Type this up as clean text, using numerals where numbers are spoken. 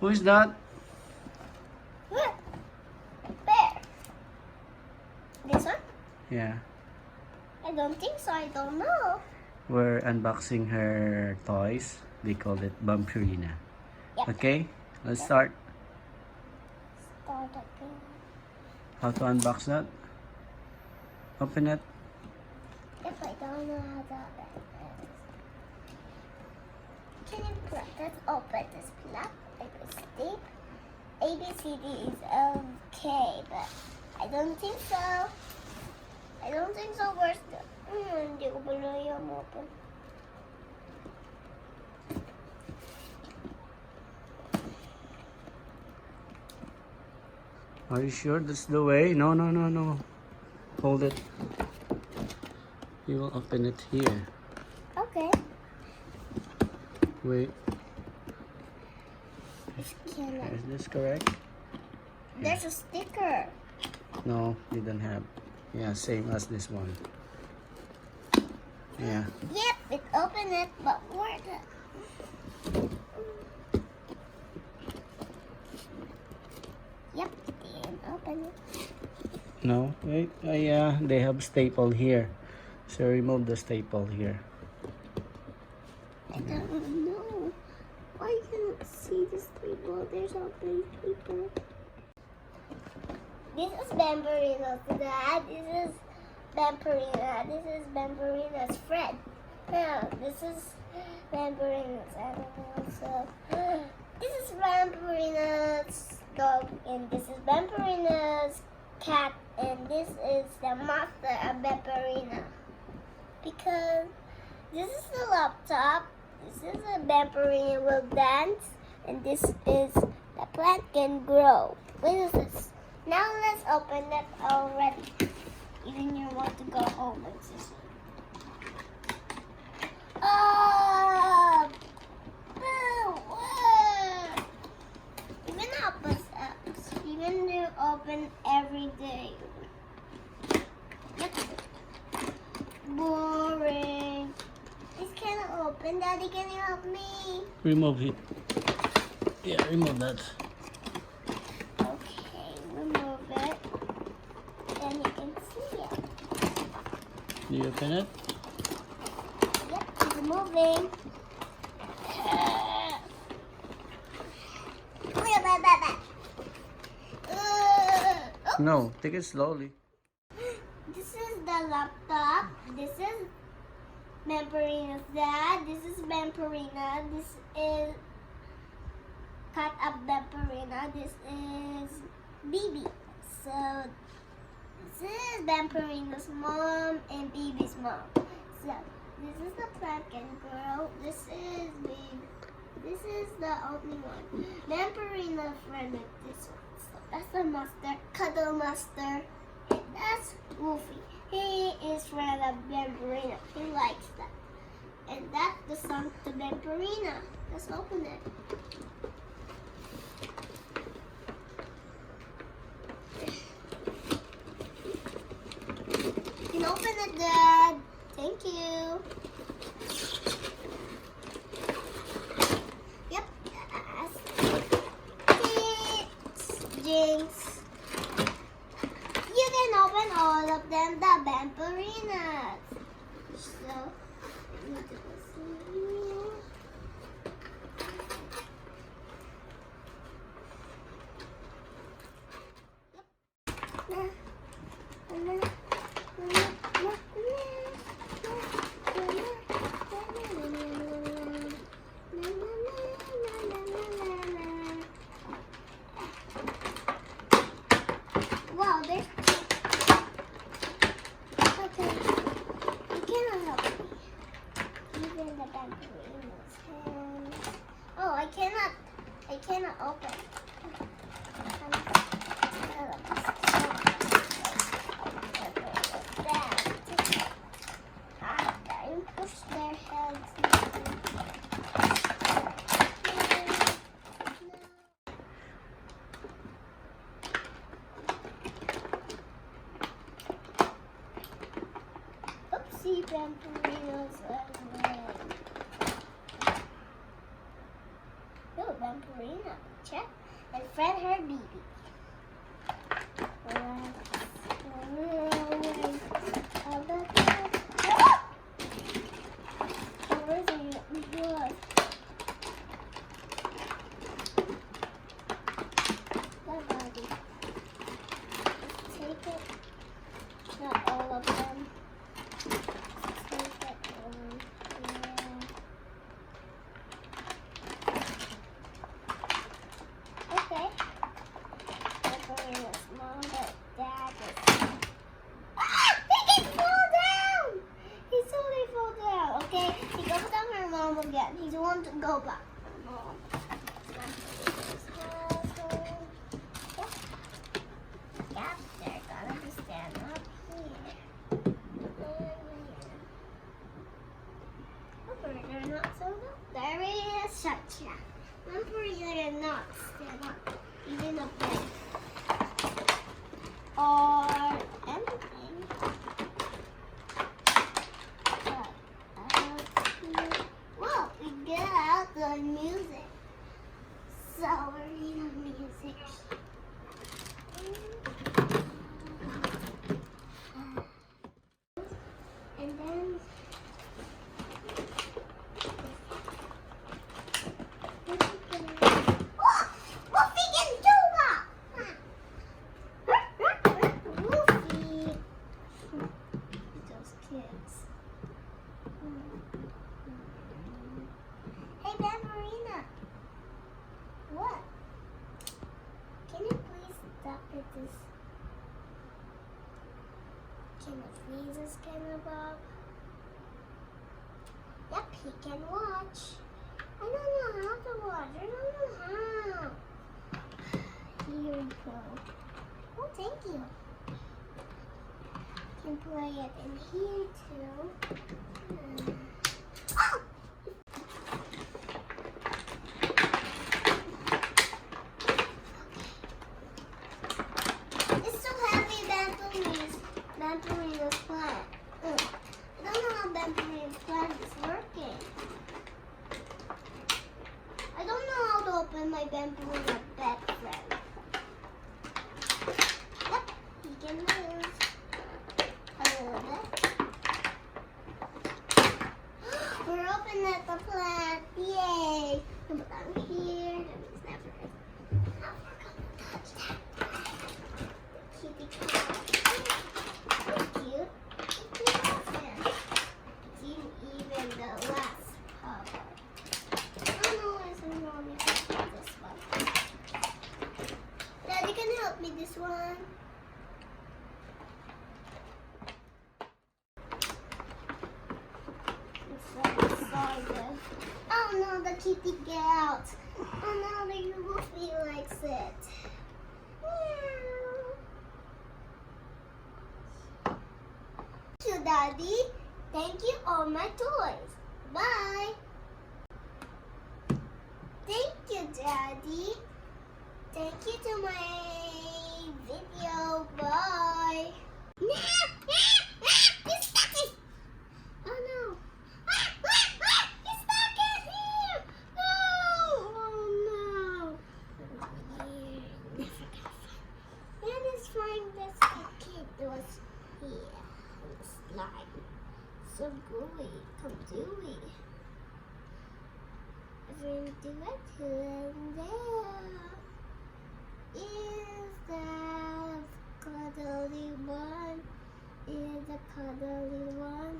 Who is that? Look, bear. This one? Yeah. I don't think so. I don't know. We're unboxing her toys. They call it Vampirina. Yep. Okay, let's start. Start again. How to unbox that? Open it. If I don't know how to open this. Can you plug? Let's open this plug. Like a tape. A, B, C, D is okay, but I don't think so. I don't think so. Where's the... hindi ko pala yung open. Are you sure that's the way? No, no, no, no. Hold it. You will open it here. Okay. Wait, This cannot. is this correct? There's a sticker. No, didn't have. Yeah, same as this one. Yeah. Yep, it opened it, but where the... Yep, it didn't open it. No, wait. Yeah, they have staple here. So remove the staple here. I don't know. Why can't I see this table? There's a big paper. This is Vampirina's dad. This is Vampirina. This is Vampirina's friend. Yeah, this is Vampirina's animal. So this is Vampirina's dog, and this is Vampirina's cat, and this is the master of Vampirina. Because this is the laptop. This is a Vampirina will dance, and this is the plant can grow. What is this? Now let's open it already. Even you want to go home and see. Oh! Boo! Whoa. Even opens up. Even you open every day. Yep. Boring. This cannot open. Daddy, can you help me? Remove it. Yeah, remove that. Okay, remove it. Then you can see it. Do you open it? Yep, it's moving. No, take it slowly. This is the laptop. This is Vampirina's dad. This is Vampirina. This is cut up Vampirina. This is Bibi. So this is Vampirina's mom and Bibi's mom. So this is the plant can grow. This is Bibi. This is the only one. Vampirina friend with this one. So that's the master, Cuddle Master. And that's Wolfie. He is friend of Vampirina. He likes that. And that's the song to Vampirina. Let's open it. You can open it, Dad. Thank you. Yep. Jinx. You can open all of them, the Vampirinas. So, I need to go see. Wow, there's... Okay, you cannot help me. Even the Vampirina's hands. Oh, I cannot open. Push their heads. Oopsie, Vampirina's leg. Oh, Vampirina. Vampirina picture and friend her baby. Take it. Not all of them. Take it over here. Okay. Vampirina's mom, but dad is. Ah! He can fall down! He totally fall down. Okay, he goes down her mom again. He wants to go back. Mom. Yep, they're gonna be stand up here. They're not so good. There is such a. Vampirina cannot stand up, even a bit. Or anything. Well, we get out the music. So we're reading music. And then Wolfie can do that! Wolfie. Those kids. Hey, Vampirina. What? Can you please stop at this? Can the freezers can above? Yep, he can watch. I don't know how to watch. I don't know how. Here we go. Oh, thank you. Can play it in here too. Oh! It's so heavy, Vampirina's plant. I don't know how Vampirina's plant is working. I don't know how to open my Vampirina bed friend. Yep, he can move a little bit. We're opening at the plant. Yay! Come down here. That means never. Now we're gonna touch that plant. The kitty cat. So cute. It's even the last cover. Oh no, I'm wrong. This one. Daddy, can you help me this one? It's so excited. Oh no, the kitty get out. Oh no, the Wolfie likes it. Meow. Thank you, Daddy. Thank you, all my toys. Bye. Thank you, Daddy. Thank you to my video. Bye. He's stuck in. Oh no. He's stuck in here. No. Oh no. Never got fun. That is fine. This kid was here. Slime. So gooey. Come gooey. Everyone do it here and there. Is that cuddly one? Is the cuddly one?